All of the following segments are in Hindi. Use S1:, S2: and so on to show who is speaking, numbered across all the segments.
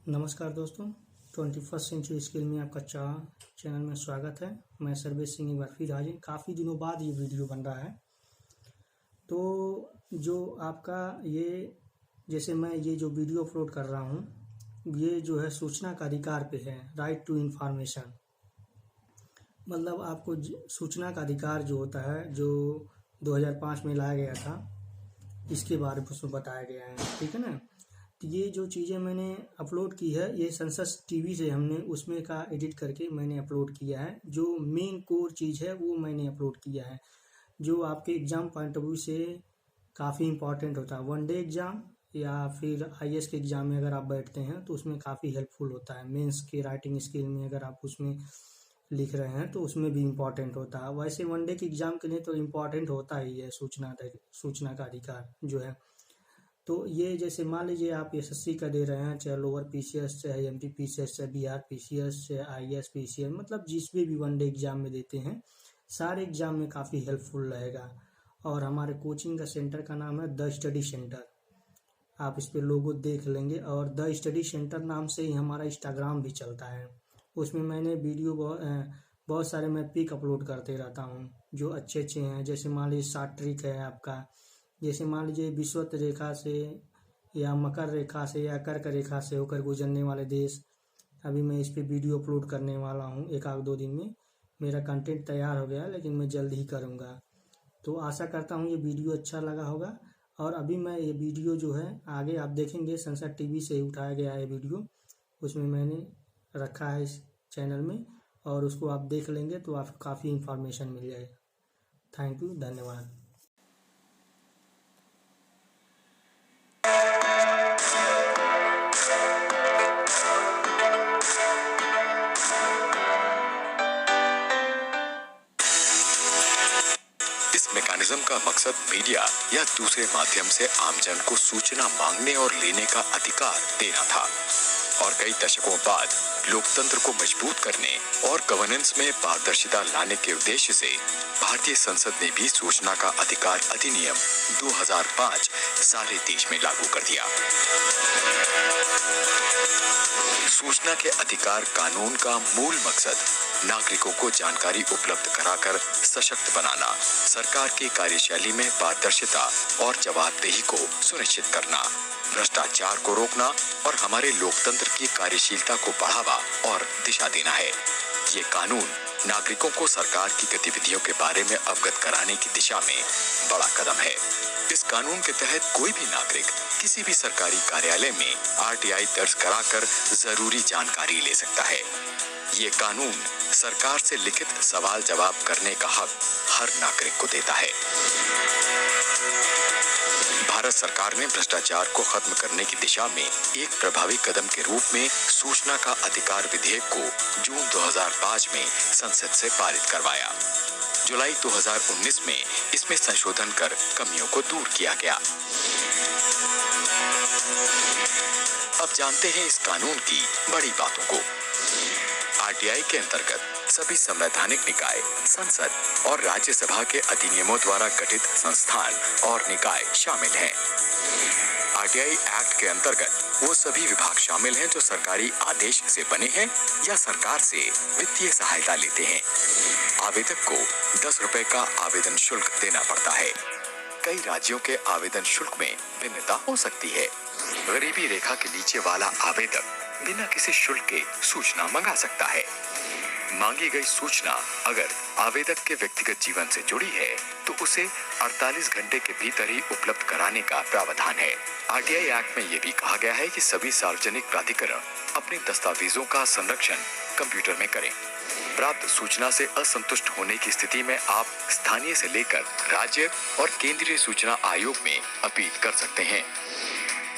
S1: नमस्कार दोस्तों, 21st सेंचुरी स्किल में आपका चैनल में स्वागत है। मैं सर्वेश सिंह एक बार फिर हाजिर। काफ़ी दिनों बाद ये वीडियो बन रहा है। तो जो आपका ये जैसे मैं ये जो वीडियो अपलोड कर रहा हूँ, ये जो है सूचना का अधिकार पे है, राइट टू इंफॉर्मेशन। मतलब आपको सूचना का अधिकार जो होता है, जो 2005 में लाया गया था, इसके बारे में उसमें बताया गया है। ठीक है ना। तो ये जो चीज़ें मैंने अपलोड की है, ये संसद टीवी से हमने उसमें का एडिट करके मैंने अपलोड किया है। जो मेन कोर चीज़ है वो मैंने अपलोड किया है, जो आपके एग्ज़ाम पॉइंट ऑफ व्यू से काफ़ी इंपॉर्टेंट होता है। वनडे एग्ज़ाम या फिर आईएएस के एग्ज़ाम में अगर आप बैठते हैं तो उसमें काफ़ी हेल्पफुल होता है। मेंस के राइटिंग स्किल में अगर आप उसमें लिख रहे हैं तो उसमें भी इम्पॉर्टेंट होता है। वैसे वनडे के एग्ज़ाम के लिए तो इम्पॉर्टेंट होता ही है सूचना का अधिकार जो है। तो ये जैसे मान लीजिए आप एसएससी का दे रहे हैं, चाहे लोअर पीसीएस, चाहे एमपी पीसीएस, चाहे बिहार पीसीएस, चाहे आईएएस पीसीएस, मतलब जिस भी वनडे एग्जाम में देते हैं, सारे एग्जाम में काफ़ी हेल्पफुल रहेगा। और हमारे कोचिंग का सेंटर का नाम है द स्टडी सेंटर। आप इस पर लोगो देख लेंगे, और द स्टडी सेंटर नाम से ही हमारा इंस्टाग्राम भी चलता है। उसमें मैंने वीडियो बहुत सारे मैं पिक अपलोड करते रहता हूँ जो अच्छे अच्छे हैं। जैसे मान लीजिए 60 ट्रिक है आपका, जैसे मान लीजिए विषुवत रेखा से या मकर रेखा से या कर्क रेखा से होकर गुजरने वाले देश। अभी मैं इस पे वीडियो अपलोड करने वाला हूँ, एक आध दो दिन में मेरा कंटेंट तैयार हो गया, लेकिन मैं जल्द ही करूँगा। तो आशा करता हूँ ये वीडियो अच्छा लगा होगा। और अभी मैं ये वीडियो जो है आगे आप देखेंगे, संसद टीवी से ही उठाया गया है वीडियो, उसमें मैंने रखा है इस चैनल में, और उसको आप देख लेंगे तो आपको काफ़ी इन्फॉर्मेशन मिल जाएगा। थैंक यू, धन्यवाद।
S2: इस मैकेनिज्म का मकसद मीडिया या दूसरे माध्यम से आमजन को सूचना मांगने और लेने का अधिकार देना था, और कई दशकों बाद लोकतंत्र को मजबूत करने और गवर्नेंस में पारदर्शिता लाने के उद्देश्य से भारतीय संसद ने भी सूचना का अधिकार अधिनियम 2005 सारे देश में लागू कर दिया। सूचना के अधिकार कानून का मूल मकसद नागरिकों को जानकारी उपलब्ध कराकर सशक्त बनाना, सरकार की कार्यशैली में पारदर्शिता और जवाबदेही को सुनिश्चित करना, भ्रष्टाचार को रोकना और हमारे लोकतंत्र की कार्यशीलता को बढ़ावा और दिशा देना है। ये कानून नागरिकों को सरकार की गतिविधियों के बारे में अवगत कराने की दिशा में बड़ा कदम है। इस कानून के तहत कोई भी नागरिक किसी भी सरकारी कार्यालय में आरटीआई दर्ज कराकर जरूरी जानकारी ले सकता है। ये कानून सरकार से लिखित सवाल जवाब करने का हक हर नागरिक को देता है। भारत सरकार ने भ्रष्टाचार को खत्म करने की दिशा में एक प्रभावी कदम के रूप में सूचना का अधिकार विधेयक को जून 2005 में संसद से पारित करवाया। जुलाई 2019 में इसमें संशोधन कर कमियों को दूर किया गया। अब जानते हैं इस कानून की बड़ी बातों को। आरटीआई के अंतर्गत सभी संवैधानिक निकाय, संसद और राज्यसभा के अधिनियमों द्वारा गठित संस्थान और निकाय शामिल हैं। आरटीआई एक्ट के अंतर्गत वो सभी विभाग शामिल हैं जो सरकारी आदेश से बने हैं या सरकार से वित्तीय सहायता लेते हैं। आवेदक को 10 रुपए का आवेदन शुल्क देना पड़ता है। कई राज्यों के आवेदन शुल्क में भिन्नता हो सकती है। गरीबी रेखा के नीचे वाला आवेदक बिना किसी शुल्क के सूचना मंगा सकता है। मांगी गई सूचना अगर आवेदक के व्यक्तिगत जीवन से जुड़ी है तो उसे 48 घंटे के भीतर ही उपलब्ध कराने का प्रावधान है। आरटीआई एक्ट में यह भी कहा गया है कि सभी सार्वजनिक प्राधिकरण अपने दस्तावेजों का संरक्षण कंप्यूटर में करें। प्राप्त सूचना से असंतुष्ट होने की स्थिति में आप स्थानीय से लेकर राज्य और केंद्रीय सूचना आयोग में अपील कर सकते हैं।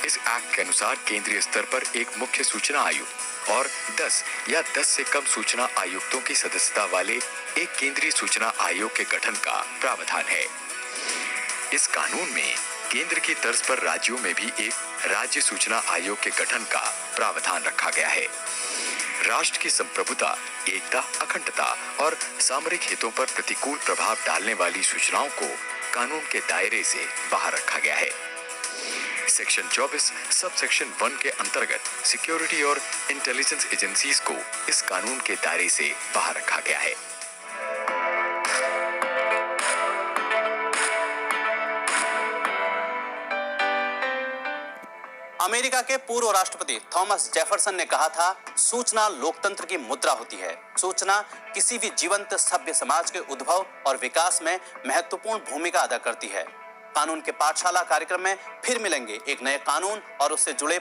S2: इस एक्ट के अनुसार केंद्रीय स्तर पर एक मुख्य सूचना आयुक्त और 10 या 10 से कम सूचना आयुक्तों की सदस्यता वाले एक केंद्रीय सूचना आयोग के गठन का प्रावधान है। इस कानून में केंद्र की तर्ज पर राज्यों में भी एक राज्य सूचना आयोग के गठन का प्रावधान रखा गया है। राष्ट्र की संप्रभुता, एकता, अखंडता और सामरिक हितों पर प्रतिकूल प्रभाव डालने वाली सूचनाओं को कानून के दायरे से बाहर रखा गया है। सेक्शन 24 सब सेक्शन 1 के अंतर्गत सिक्योरिटी और इंटेलिजेंस एजेंसीज को इस कानून के दायरे से बाहर रखा गया है।
S3: अमेरिका के पूर्व राष्ट्रपति थॉमस जेफरसन ने कहा था, सूचना लोकतंत्र की मुद्रा होती है। सूचना किसी भी जीवंत सभ्य समाज के उद्भव और विकास में महत्वपूर्ण भूमिका अदा करती है। कानून के पाठशाला कार्यक्रम में फिर मिलेंगे एक नए कानून और उससे जुड़े